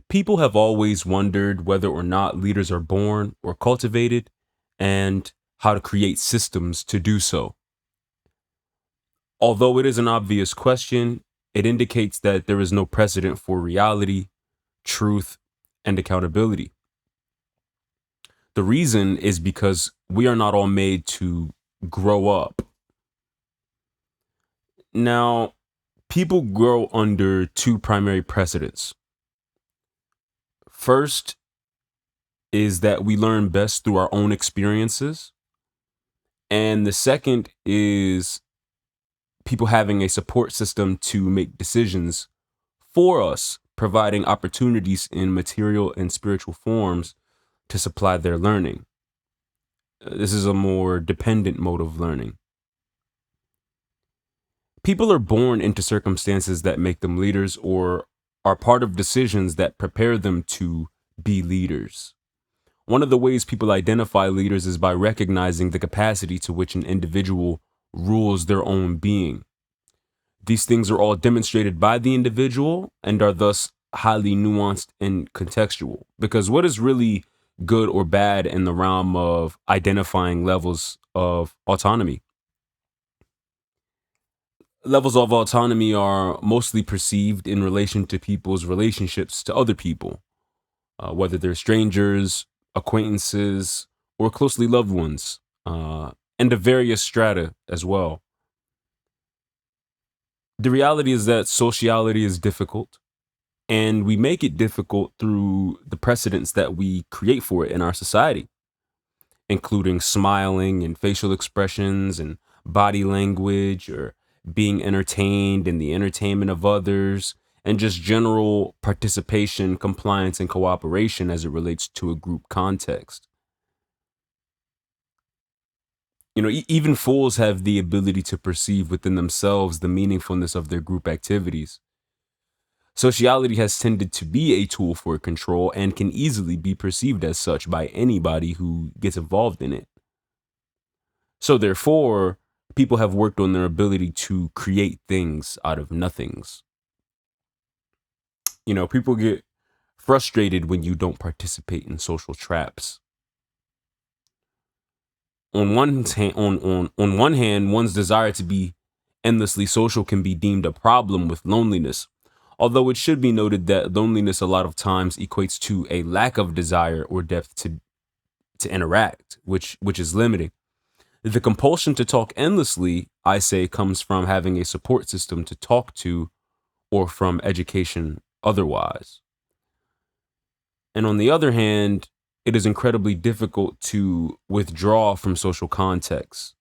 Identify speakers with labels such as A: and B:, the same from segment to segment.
A: People have always wondered whether or not leaders are born or cultivated and how to create systems to do so. Although it is an obvious question, it indicates that there is no precedent for reality, truth, and accountability. The reason is because we are not all made to grow up. Now, people grow under two primary precedents. First is that we learn best through our own experiences. And the second is people having a support system to make decisions for us, providing opportunities in material and spiritual forms to supply their learning. This is a more dependent mode of learning. People are born into circumstances that make them leaders or are part of decisions that prepare them to be leaders. One of the ways people identify leaders is by recognizing the capacity to which an individual rules their own being. These things are all demonstrated by the individual and are thus highly nuanced and contextual. Because what is really good or bad in the realm of identifying levels of autonomy? Levels of autonomy are mostly perceived in relation to people's relationships to other people, whether they're strangers, acquaintances, or closely loved ones, and the various strata as well. The reality is that sociality is difficult, and we make it difficult through the precedents that we create for it in our society, including smiling and facial expressions and body language, or being entertained in the entertainment of others, and just general participation, compliance, and cooperation as it relates to a group context. Even fools have the ability to perceive within themselves the meaningfulness of their group activities. Sociality has tended to be a tool for control and can easily be perceived as such by anybody who gets involved in it. So, therefore, people have worked on their ability to create things out of nothings. People get frustrated when you don't participate in social traps. On one hand, one's desire to be endlessly social can be deemed a problem with loneliness. Although it should be noted that loneliness a lot of times equates to a lack of desire or depth to interact, which is limiting. The compulsion to talk endlessly, I say, comes from having a support system to talk to or from education otherwise. And on the other hand, it is incredibly difficult to withdraw from social context.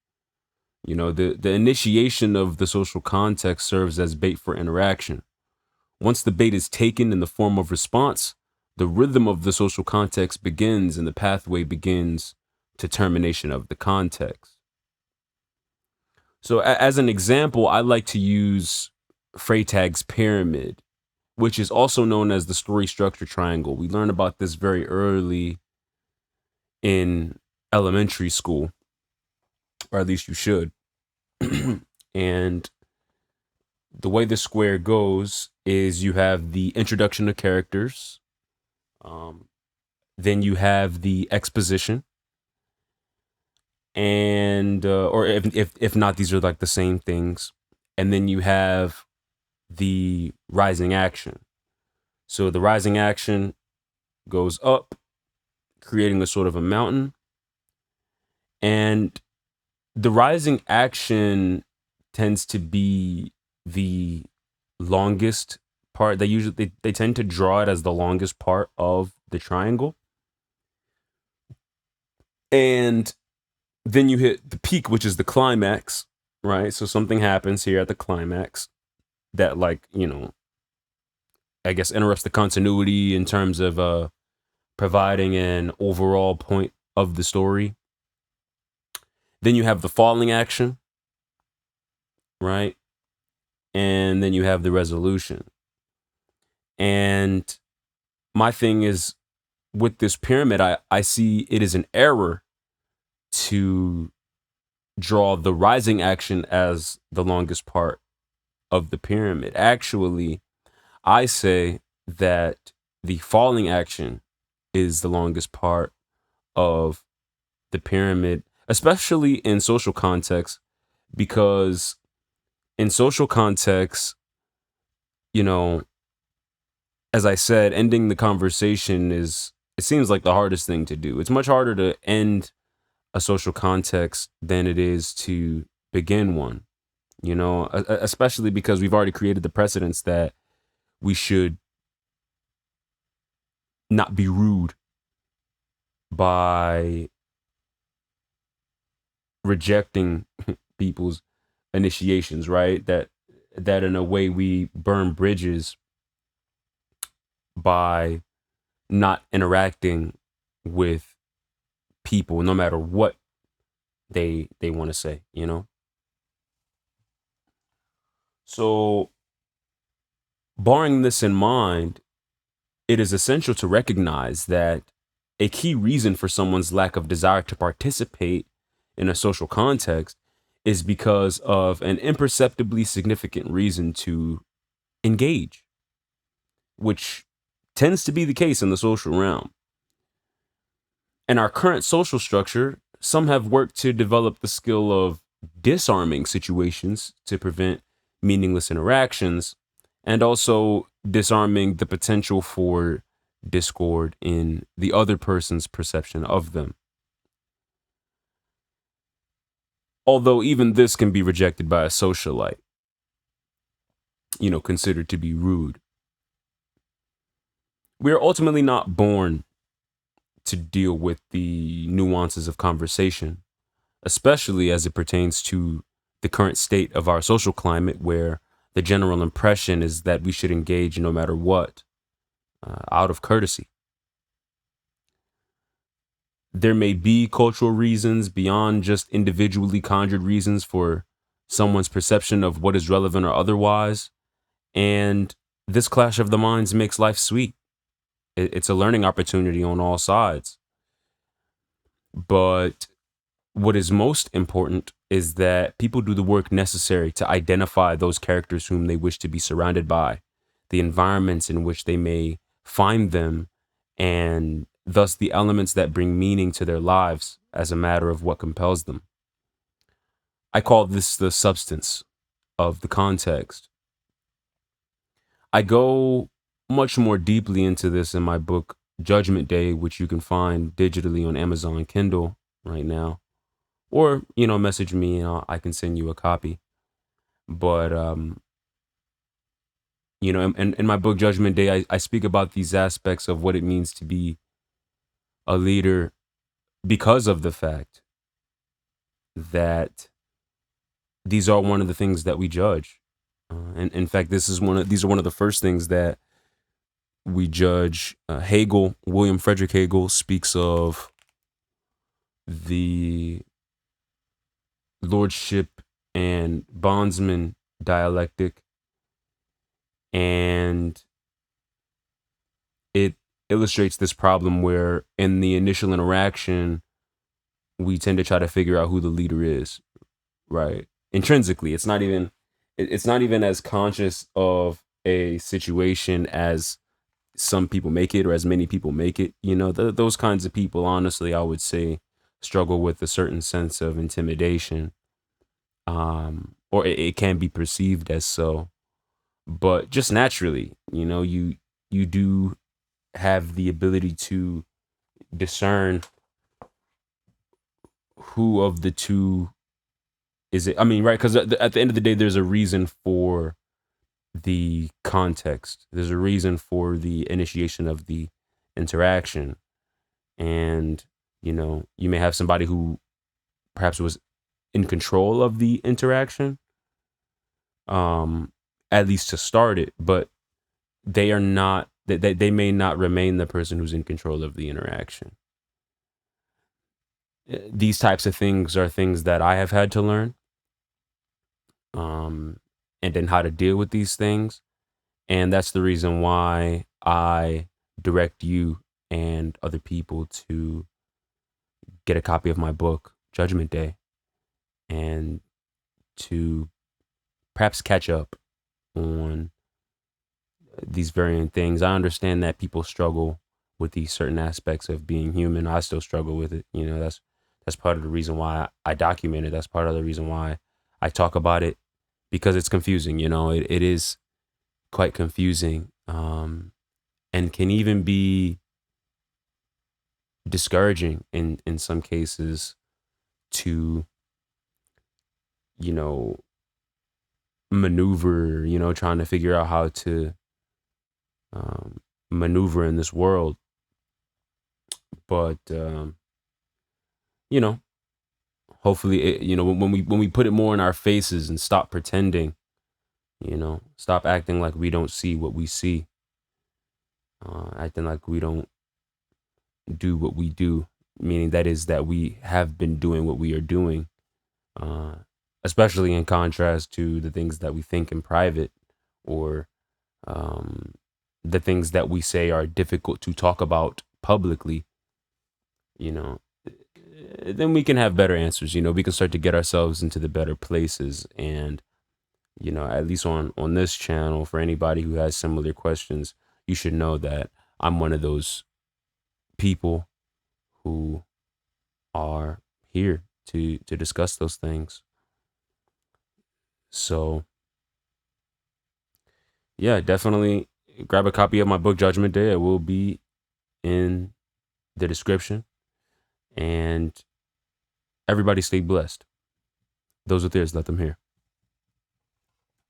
A: The initiation of the social context serves as bait for interaction. Once the bait is taken in the form of response, the rhythm of the social context begins and the pathway begins to termination of the context. So, as an example, I like to use Freytag's pyramid, which is also known as the story structure triangle. We learn about this very early in elementary school, or at least you should. And the way the square goes is you have the introduction of characters, um, then you have the exposition, and or if not, these are like the same things, and then you have the rising action. So the rising action goes up, creating a sort of a mountain, and the rising action tends to be the longest part. They tend to draw it as the longest part of the triangle, and then you hit the peak, which is the climax, right? So something happens here at the climax that, like, I guess interrupts the continuity in terms of providing an overall point of the story. Then you have the falling action, right? And then you have the resolution. And my thing is, with this pyramid, I see it is an error to draw the rising action as the longest part of the pyramid. Actually, I say that the falling action is the longest part of the pyramid, especially in social context, because in social context, you know, as I said, ending the conversation it seems like the hardest thing to do. It's much harder to end a social context than it is to begin one, especially because we've already created the precedence that we should not be rude by rejecting people's initiations, right? That in a way we burn bridges by not interacting with people no matter what they want to say. So barring this in mind, it is essential to recognize that a key reason for someone's lack of desire to participate in a social context is because of an imperceptibly significant reason to engage, which tends to be the case in the social realm. In our current social structure, some have worked to develop the skill of disarming situations to prevent meaningless interactions, and also disarming the potential for discord in the other person's perception of them. Although even this can be rejected by a socialite, considered to be rude. We are ultimately not born to deal with the nuances of conversation, especially as it pertains to the current state of our social climate, where the general impression is that we should engage no matter what, out of courtesy. There may be cultural reasons beyond just individually conjured reasons for someone's perception of what is relevant or otherwise, and this clash of the minds makes life sweet. It's a learning opportunity on all sides. But what is most important is that people do the work necessary to identify those characters whom they wish to be surrounded by, the environments in which they may find them, and thus the elements that bring meaning to their lives as a matter of what compels them. I call this the substance of the context. I go much more deeply into this in my book, Judgment Day, which you can find digitally on Amazon Kindle right now. Or, message me and I can send you a copy. But, in my book, Judgment Day, I speak about these aspects of what it means to be a leader because of the fact that these are one of the things that we judge. And in fact, these are one of the first things that we judge. William Frederick Hegel speaks of the lordship and bondsman dialectic, and it illustrates this problem where in the initial interaction we tend to try to figure out who the leader is, right? Intrinsically, it's not even as conscious of a situation as some people make it, or as many people make it. Those kinds of people, honestly, I would say, struggle with a certain sense of intimidation, or it can be perceived as so. But just naturally, you do have the ability to discern who of the two is it. I mean, right? Because at the end of the day, there's a reason for the context. There's a reason for the initiation of the interaction. And, you may have somebody who perhaps was in control of the interaction, at least to start it, but they are not, they may not remain the person who's in control of the interaction. These types of things are things that I have had to learn, and then how to deal with these things. And that's the reason why I direct you and other people to get a copy of my book, Judgment Day, and to perhaps catch up on these varying things. I understand that people struggle with these certain aspects of being human. I still struggle with it. You know, that's part of the reason why I document it. That's part of the reason why I talk about it, because it's confusing. You know, it is quite confusing, and can even be discouraging in some cases to, you know, maneuver, you know, trying to figure out how to maneuver in this world. But you know, hopefully, you know, when we put it more in our faces and stop pretending, you know, stop acting like we don't see what we see, acting like we don't do what we do, meaning that is that we have been doing what we are doing, uh, especially in contrast to the things that we think in private, or um, the things that we say are difficult to talk about publicly, you know, then we can have better answers. You know, we can start to get ourselves into the better places. And, you know, at least on this channel, for anybody who has similar questions, you should know that I'm one of those people who are here to discuss those things. So yeah, definitely grab a copy of my book Judgment Day. It will be in the description. And everybody stay blessed. Those with ears, let them hear.